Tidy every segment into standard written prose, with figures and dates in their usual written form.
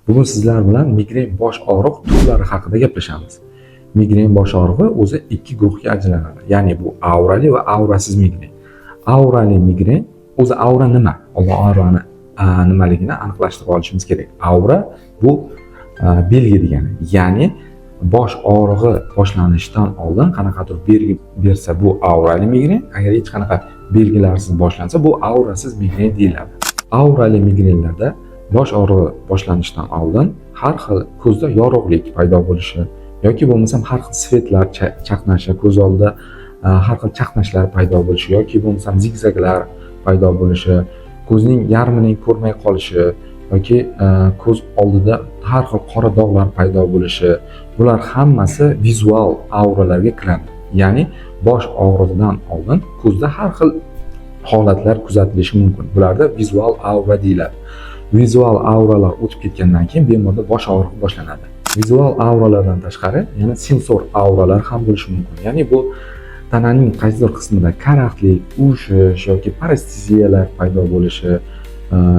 Bugun sizlar bilan migren bosh og'riq turlari haqida gaplashamiz. Migren bosh og'rig'i o'zi ikki guruhga ajraladi. Ya'ni bu aurali va aurasiz migren. Aurali migren o'zi aura nima? Aurani nimaligini aniqlashtirib olishimiz kerak. Aura bu belgi degani. Ya'ni bosh og'rig'i boshlanishidan oldin qanaqadir belgi bersa bu aurali migren, agar hech qanaqa belgilarsiz boshlansa bu aurasiz migren deyiladi. Aurali migrenlarda bosh og'rig'i boshlanishidan oldin har xil ko'zda yorug'lik paydo bo'lishi yoki bo'lmasam har xil svetlar chaqnashi, ko'z oldida har xil chaqnashlar paydo bo'lishi yoki bo'lmasam zigzaglar paydo bo'lishi, ko'zning yarmining ko'rmay qolishi yoki ko'z oldida har xil qora dog'lar paydo bo'lishi, bular hammasi vizual auralarga kiradi. Ya'ni bosh og'rig'idan oldin ko'zda har xil holatlar kuzatilishi mumkin. Bularda vizual aura deyiladi. Vizual auralar o'tib ketgandan keyin bemorda bosh og'rig'i boshlanadi. Vizual auralardan tashqari yana sensor auralar ham bo'lishi mumkin. Ya'ni bu tananing qaysidir qismida karaxtlik, uvishish yoki paresteziyalar paydo bo'lishi,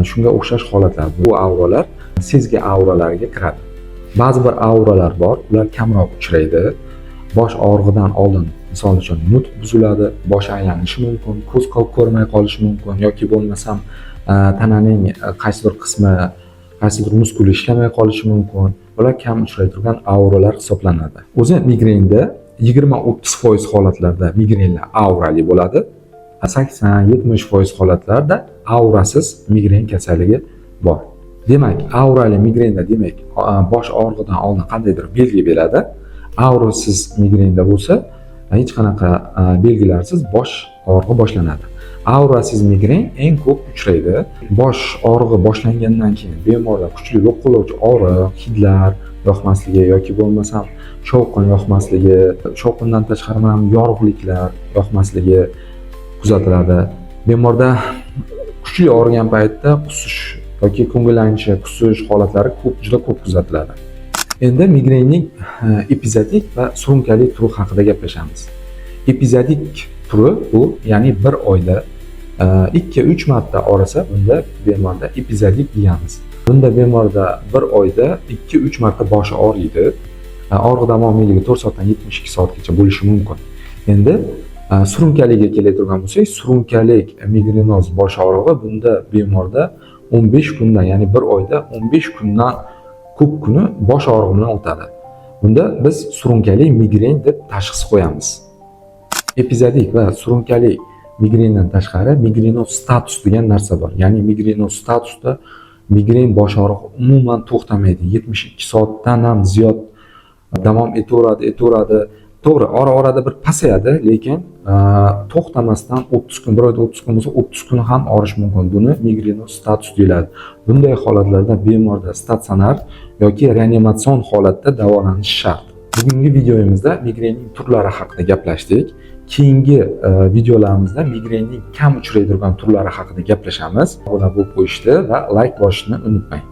shunga o'xshash holatlar. Bu auralar sezgi auralariga kiradi. Ba'zi bir auralar bor, ular kamroq uchraydi. Bosh og'rig'idan oldin misol uchun nutq buziladi, bosh aylanishi mumkin, ko'z ko'rmay qolishi mumkin yoki bo'lmasam tananing qaysidir qismi, qaysidir muskuli ishlamay qolishi mumkin. Bular kam uchray turgan auralar hisoblanadi. O'zi migrenda 20-30% holatlarda migrenlar aurali bo'ladi. 80-70% holatlarda aurasiz migren kasalligi bor. Demak, aurali migrenda demak bosh og'rig'idan oldin qandaydir belgi beradi. Aurasiz migrenda bo'lsa hech qanaqa belgilarsiz bosh og'rig'i boshlanadi. Aurasiz migren eng ko'p uchraydi. Bosh og'rig'i boshlangandan keyin bemorda kuchli lo'qillovchi og'riq, hidlar yoqmasligi yoki bo'lmasam shovqin yoqmasligi, shovqindan tashqari ham yorug'liklar yoqmasligi kuzatiladi. Bemorda kuchli og'rigan paytda qusish yoki ko'ngillanishi, kusish holatlari juda ko'p kuzatiladi. Endi migrenning epizodik va surunkali turi haqida gaplashamiz. Epizodik turi bu ya'ni bir oyda 2-3 marta orasa bunda bemorda epizodik deyamiz. Bunda bemorda bir oyda 2-3 marta boshi og'riydi. Og'riq davomiyligi 4 soatdan 72 soatgacha bo'lishi mumkin. Endi surunkaliga keladigan bo'lsak, surunkalik migrenoz bosh og'rig'i bunda bemorda 15 kundan, ya'ni bir oyda 15 kundan ko'p kuni bosh og'rig'i bilan o'tadi. Bunda biz surunkali migren deb tashxis qo'yamiz. Epizodik va surunkali migrendan tashqari migrenoz status degan narsa bor. Ya'ni migrenoz statusda migren bosh og'rig'i umuman to'xtamaydi. 72 soatdan ham ziyod davom etaveradi. To'g'ri, ora-orada bir pasayadi, lekin to'xtamasdan 30 kun, bir oyda 30 kun bo'lsa 30 kun ham og'rish mumkin. Buni migrenoz status deyiladi. Bunday holatlarda bemorda statsionar yoki reanimatsion holatda davolanish shart. Bugungi videomizda migrenning turlari haqida gaplashdik. Keyingi videolarimizda migrenning kam uchraydigan turlari haqida gaplashamiz. Obuna bo'lib qo'yishni va like bosishni unutmang.